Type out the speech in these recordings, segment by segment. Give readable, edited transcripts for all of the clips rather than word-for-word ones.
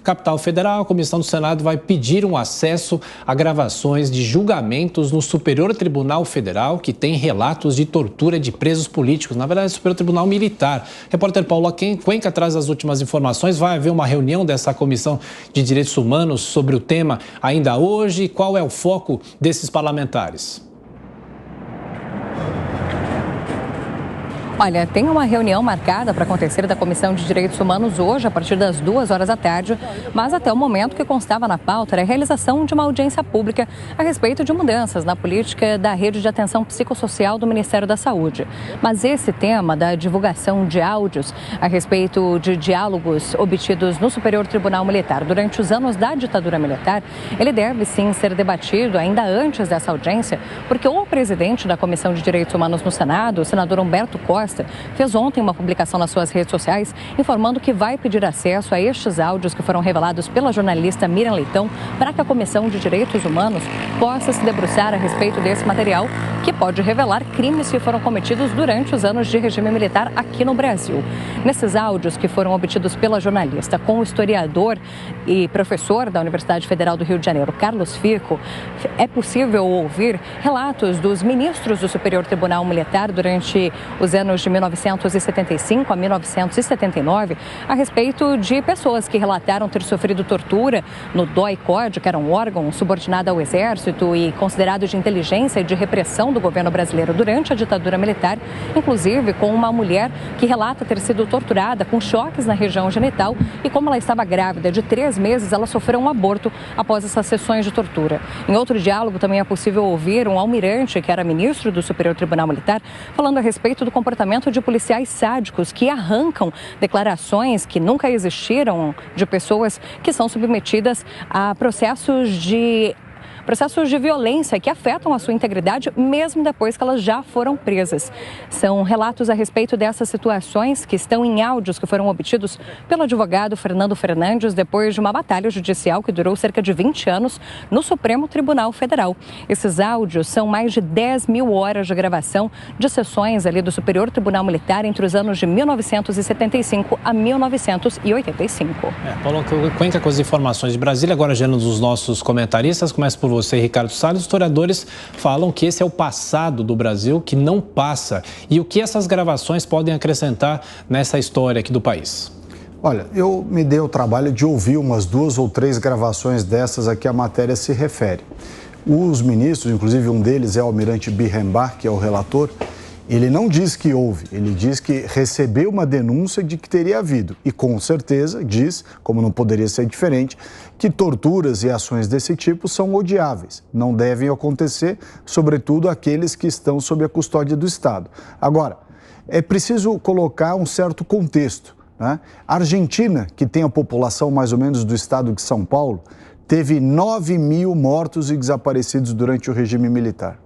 Capital Federal, a Comissão do Senado vai pedir um acesso a gravações de julgamentos no Superior Tribunal Federal, que tem relatos de tortura de presos políticos. Na verdade, é o Superior Tribunal Militar. Repórter Paula Cuenca traz as últimas informações. Vai haver uma reunião dessa Comissão de Direitos Humanos sobre o tema ainda hoje. Qual é o foco desses parlamentares? Olha, tem uma reunião marcada para acontecer da Comissão de Direitos Humanos hoje, a partir das 2h da tarde, mas até o momento que constava na pauta era a realização de uma audiência pública a respeito de mudanças na política da rede de atenção psicossocial do Ministério da Saúde. Mas esse tema da divulgação de áudios a respeito de diálogos obtidos no Superior Tribunal Militar durante os anos da ditadura militar, ele deve sim ser debatido ainda antes dessa audiência, porque o presidente da Comissão de Direitos Humanos no Senado, o senador Humberto Costa, fez ontem uma publicação nas suas redes sociais informando que vai pedir acesso a estes áudios que foram revelados pela jornalista Miriam Leitão para que a Comissão de Direitos Humanos possa se debruçar a respeito desse material que pode revelar crimes que foram cometidos durante os anos de regime militar aqui no Brasil. Nesses áudios que foram obtidos pela jornalista com o historiador e professor da Universidade Federal do Rio de Janeiro, Carlos Fico, é possível ouvir relatos dos ministros do Superior Tribunal Militar durante os anos de 1975 a 1979, a respeito de pessoas que relataram ter sofrido tortura no DOI-CODE, que era um órgão subordinado ao Exército e considerado de inteligência e de repressão do governo brasileiro durante a ditadura militar, inclusive com uma mulher que relata ter sido torturada com choques na região genital e, como ela estava grávida de 3 meses, ela sofreu um aborto após essas sessões de tortura. Em outro diálogo, também é possível ouvir um almirante, que era ministro do Superior Tribunal Militar, falando a respeito do comportamento de policiais sádicos que arrancam declarações que nunca existiram de pessoas que são submetidas a processos de violência que afetam a sua integridade mesmo depois que elas já foram presas. São relatos a respeito dessas situações que estão em áudios que foram obtidos pelo advogado Fernando Fernandes depois de uma batalha judicial que durou cerca de 20 anos no Supremo Tribunal Federal. Esses áudios são mais de 10 mil horas de gravação de sessões ali do Superior Tribunal Militar entre os anos de 1975 a 1985. Paulo Cuenca com as informações de Brasília. Agora, já nos nossos comentaristas, começa por você, Ricardo Salles. Historiadores falam que esse é o passado do Brasil que não passa. E o que essas gravações podem acrescentar nessa história aqui do país? Olha, eu me dei o trabalho de ouvir umas 2 ou 3 gravações dessas a que a matéria se refere. Os ministros, inclusive um deles é o almirante Birrenbach, que é o relator, ele não diz que houve, ele diz que recebeu uma denúncia de que teria havido. E com certeza diz, como não poderia ser diferente, que torturas e ações desse tipo são odiáveis. Não devem acontecer, sobretudo aqueles que estão sob a custódia do Estado. Agora, é preciso colocar um certo contexto, né? A Argentina, que tem a população mais ou menos do estado de São Paulo, teve 9 mil mortos e desaparecidos durante o regime militar.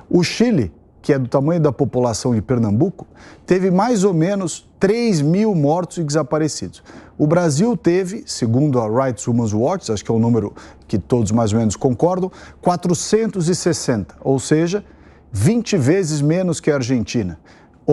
O Chile, que é do tamanho da população de Pernambuco, teve mais ou menos 3 mil mortos e desaparecidos. O Brasil teve, segundo a Rights Human Watch, acho que é um número que todos mais ou menos concordam, 460, ou seja, 20 vezes menos que a Argentina,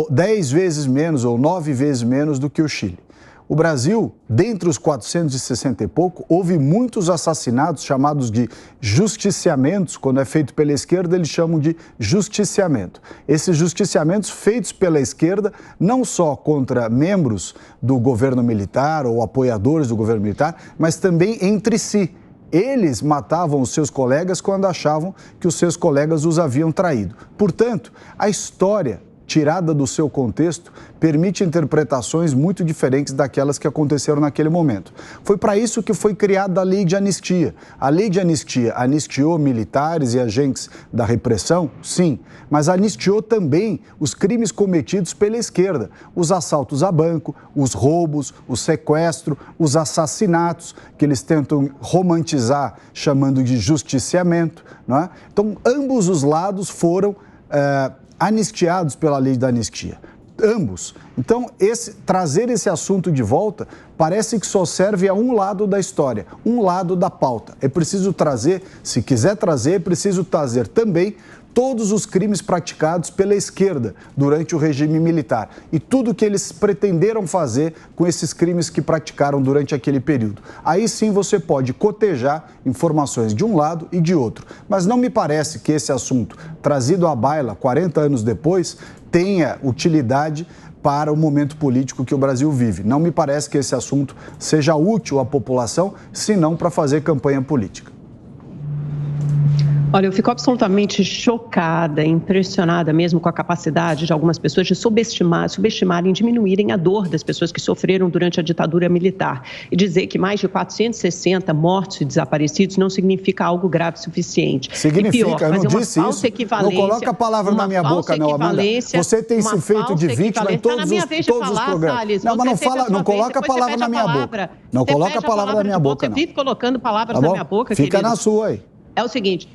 10 vezes menos ou 9 vezes menos do que o Chile. O Brasil, dentre os 460 e pouco, houve muitos assassinatos chamados de justiciamentos. Quando é feito pela esquerda, eles chamam de justiciamento. Esses justiciamentos feitos pela esquerda, não só contra membros do governo militar ou apoiadores do governo militar, mas também entre si. Eles matavam os seus colegas quando achavam que os seus colegas os haviam traído. Portanto, a história tirada do seu contexto, permite interpretações muito diferentes daquelas que aconteceram naquele momento. Foi para isso que foi criada a Lei de Anistia. A Lei de Anistia anistiou militares e agentes da repressão? Sim, mas anistiou também os crimes cometidos pela esquerda, os assaltos a banco, os roubos, o sequestro, os assassinatos, que eles tentam romantizar chamando de justiciamento, não é? Então, ambos os lados foram anistiados pela lei da anistia. Ambos. Então, trazer esse assunto de volta parece que só serve a um lado da história, um lado da pauta. É preciso trazer, se quiser trazer, é preciso trazer também todos os crimes praticados pela esquerda durante o regime militar e tudo que eles pretenderam fazer com esses crimes que praticaram durante aquele período. Aí sim você pode cotejar informações de um lado e de outro. Mas não me parece que esse assunto, trazido à baila 40 anos depois, tenha utilidade para o momento político que o Brasil vive. Não me parece que esse assunto seja útil à população, senão para fazer campanha política. Olha, eu fico absolutamente chocada, impressionada mesmo com a capacidade de algumas pessoas de subestimarem, diminuírem a dor das pessoas que sofreram durante a ditadura militar. E dizer que mais de 460 mortos e desaparecidos não significa algo grave o suficiente. Significa, e pior, eu não disse isso. Não coloca a palavra na minha boca, não, Amanda. Você tem se feito de vítima em todos os programas. Não, mas não coloca a palavra na minha boca. Não coloca a palavra na minha boca, não. Você vive colocando palavras na minha boca, querido. Fica na sua aí. É o seguinte...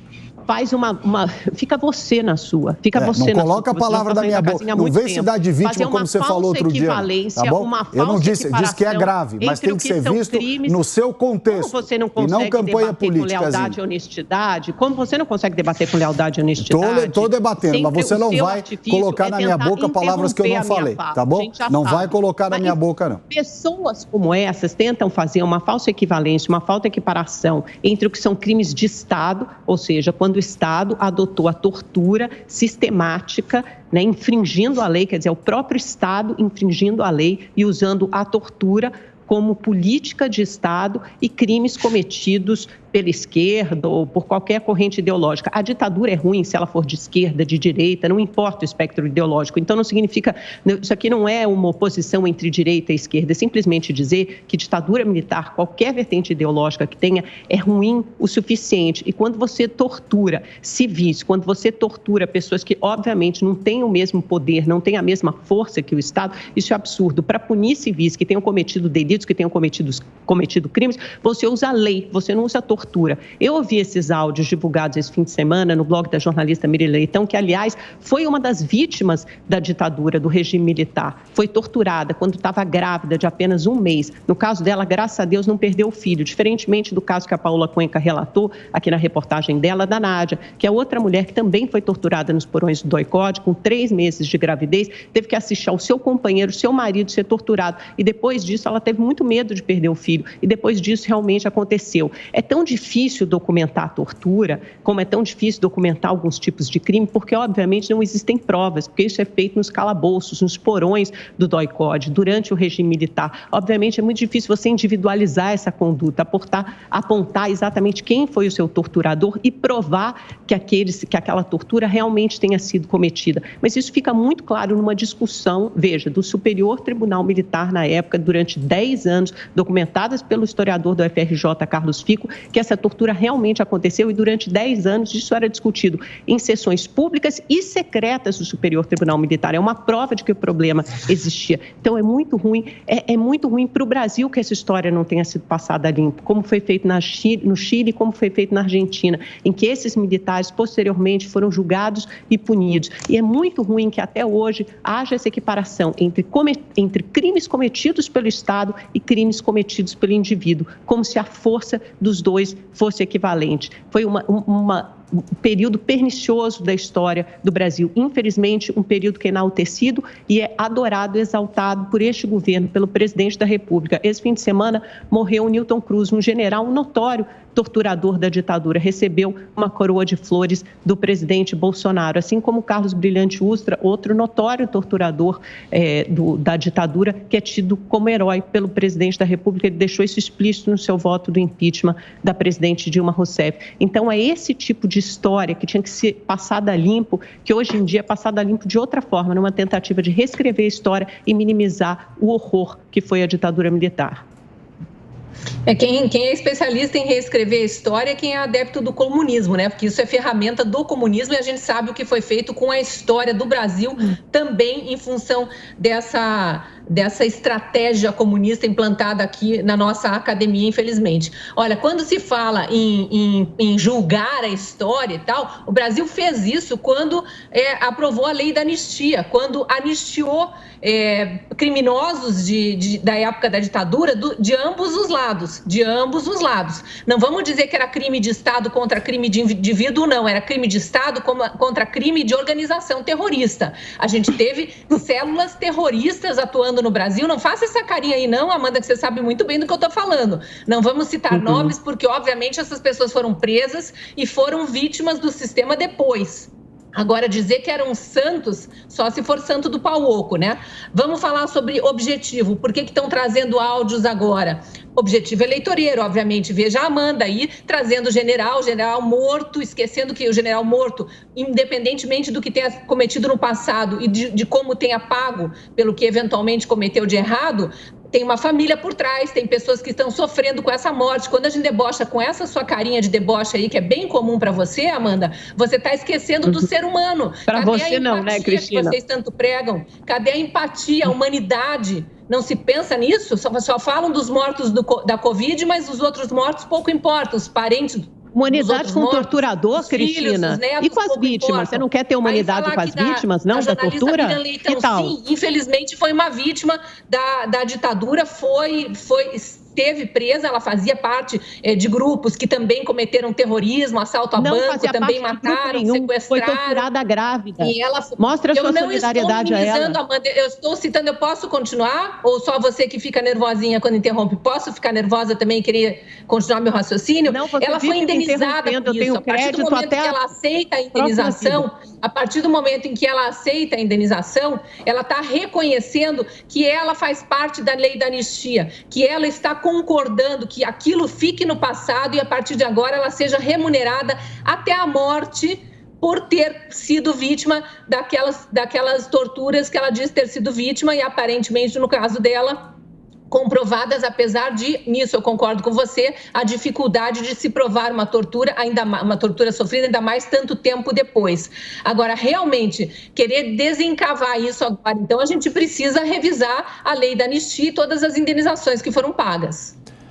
Fica você na sua. Fica você não coloca a palavra da minha boca. Não vem se dar de vítima como você falou outro dia. Tá bom? Eu não disse que é grave, mas tem que ser visto no seu contexto. Como você não consegue campanha política, com lealdade e honestidade? Como você não consegue debater com lealdade e honestidade? Estou debatendo, mas você não vai colocar na minha boca palavras que eu não falei, tá bom? Não vai colocar na minha boca, não. Pessoas como essas tentam fazer uma falsa equivalência, uma falsa equiparação entre o que são crimes de Estado, ou seja, quando o Estado adotou a tortura sistemática, né, infringindo a lei, quer dizer, o próprio Estado infringindo a lei e usando a tortura como política de Estado e crimes cometidos pela esquerda ou por qualquer corrente ideológica. A ditadura é ruim se ela for de esquerda, de direita, não importa o espectro ideológico. Então, não significa... Isso aqui não é uma oposição entre direita e esquerda, é simplesmente dizer que ditadura militar, qualquer vertente ideológica que tenha, é ruim o suficiente. E quando você tortura civis, quando você tortura pessoas que, obviamente, não têm o mesmo poder, não têm a mesma força que o Estado, isso é absurdo. Para punir civis que tenham cometido delitos, que tenham cometido crimes, você usa a lei, você não usa a tortura. Eu ouvi esses áudios divulgados esse fim de semana no blog da jornalista Miriam Leitão, que, aliás, foi uma das vítimas da ditadura, do regime militar. Foi torturada quando estava grávida de apenas 1 mês. No caso dela, graças a Deus, não perdeu o filho, diferentemente do caso que a Paula Cuenca relatou aqui na reportagem dela, da Nádia, que é outra mulher que também foi torturada nos porões do DOI-CODE, com 3 meses de gravidez, teve que assistir ao seu companheiro, seu marido, ser torturado. E depois disso, ela teve muito medo de perder o filho. E depois disso, realmente aconteceu. É tão difícil documentar a tortura, como é tão difícil documentar alguns tipos de crime, porque, obviamente, não existem provas, porque isso é feito nos calabouços, nos porões do DOI-CODE, durante o regime militar. Obviamente, é muito difícil você individualizar essa conduta, apontar exatamente quem foi o seu torturador e provar que aquela tortura realmente tenha sido cometida. Mas isso fica muito claro numa discussão, veja, do Superior Tribunal Militar na época, durante 10 anos, documentadas pelo historiador do FRJ, Carlos Fico, que essa tortura realmente aconteceu e durante 10 anos isso era discutido em sessões públicas e secretas do Superior Tribunal Militar. É uma prova de que o problema existia. Então, é muito ruim para o Brasil que essa história não tenha sido passada a limpo, como foi feito no Chile, como foi feito na Argentina, em que esses militares posteriormente foram julgados e punidos. E é muito ruim que até hoje haja essa equiparação entre crimes cometidos pelo Estado e crimes cometidos pelo indivíduo, como se a força dos dois fosse equivalente. Foi um período pernicioso da história do Brasil. Infelizmente, um período que é enaltecido e é adorado, exaltado por este governo, pelo presidente da República. Esse fim de semana morreu o Newton Cruz, um general notório torturador da ditadura, recebeu uma coroa de flores do presidente Bolsonaro, assim como Carlos Brilhante Ustra, outro notório torturador da ditadura, que é tido como herói pelo presidente da República. Ele deixou isso explícito no seu voto do impeachment da presidente Dilma Rousseff. Então, é esse tipo de história que tinha que ser passada a limpo, que hoje em dia é passada a limpo de outra forma, numa tentativa de reescrever a história e minimizar o horror que foi a ditadura militar. Quem é especialista em reescrever a história é quem é adepto do comunismo, né? Porque isso é ferramenta do comunismo e a gente sabe o que foi feito com a história do Brasil também em função dessa estratégia comunista implantada aqui na nossa academia, infelizmente. Olha, quando se fala em julgar a história e tal, o Brasil fez isso quando aprovou a lei da anistia, quando anistiou criminosos da época da ditadura de ambos os lados, Não vamos dizer que era crime de Estado contra crime de indivíduo, não, era crime de Estado contra crime de organização terrorista. A gente teve células terroristas atuando no Brasil. Não faça essa carinha aí não, Amanda, que você sabe muito bem do que eu estou falando. Não vamos citar nomes, porque obviamente essas pessoas foram presas e foram vítimas do sistema depois. Agora, dizer que eram santos, só se for santo do pau oco, né? Vamos falar sobre objetivo. Por que estão trazendo áudios agora? Objetivo eleitoreiro, obviamente. Veja a Amanda aí, trazendo o general morto, esquecendo que o general morto, independentemente do que tenha cometido no passado e de como tenha pago pelo que eventualmente cometeu de errado, tem uma família por trás, tem pessoas que estão sofrendo com essa morte. Quando a gente debocha com essa sua carinha de deboche aí, que é bem comum para você, Amanda, você está esquecendo do ser humano. Para você não, né, Cristina? Que vocês tanto pregam? Cadê a empatia, a humanidade? Não se pensa nisso? Só falam dos mortos da Covid, mas os outros mortos pouco importam. Os parentes... Humanidade com torturador, Cristina? E com as vítimas? Você não quer ter humanidade com as vítimas, não, da tortura? Que tal? Sim, infelizmente foi uma vítima da ditadura, esteve presa, ela fazia parte de grupos que também cometeram terrorismo, assalto a banco, também mataram, sequestraram. Foi torturada grávida. E ela... Mostra a sua solidariedade a ela. Amanda, eu estou citando, eu posso continuar? Ou só você que fica nervosinha quando interrompe? Posso ficar nervosa também e querer continuar meu raciocínio? Não, você ela foi indenizada por isso. A partir do momento que ela aceita a indenização, ela está reconhecendo que ela faz parte da lei da anistia, que ela está concordando que aquilo fique no passado e a partir de agora ela seja remunerada até a morte por ter sido vítima daquelas torturas que ela diz ter sido vítima e aparentemente, no caso dela, comprovadas, apesar de, nisso eu concordo com você, a dificuldade de se provar uma tortura sofrida, ainda mais tanto tempo depois. Agora, realmente, querer desencavar isso agora, então a gente precisa revisar a lei da anistia e todas as indenizações que foram pagas.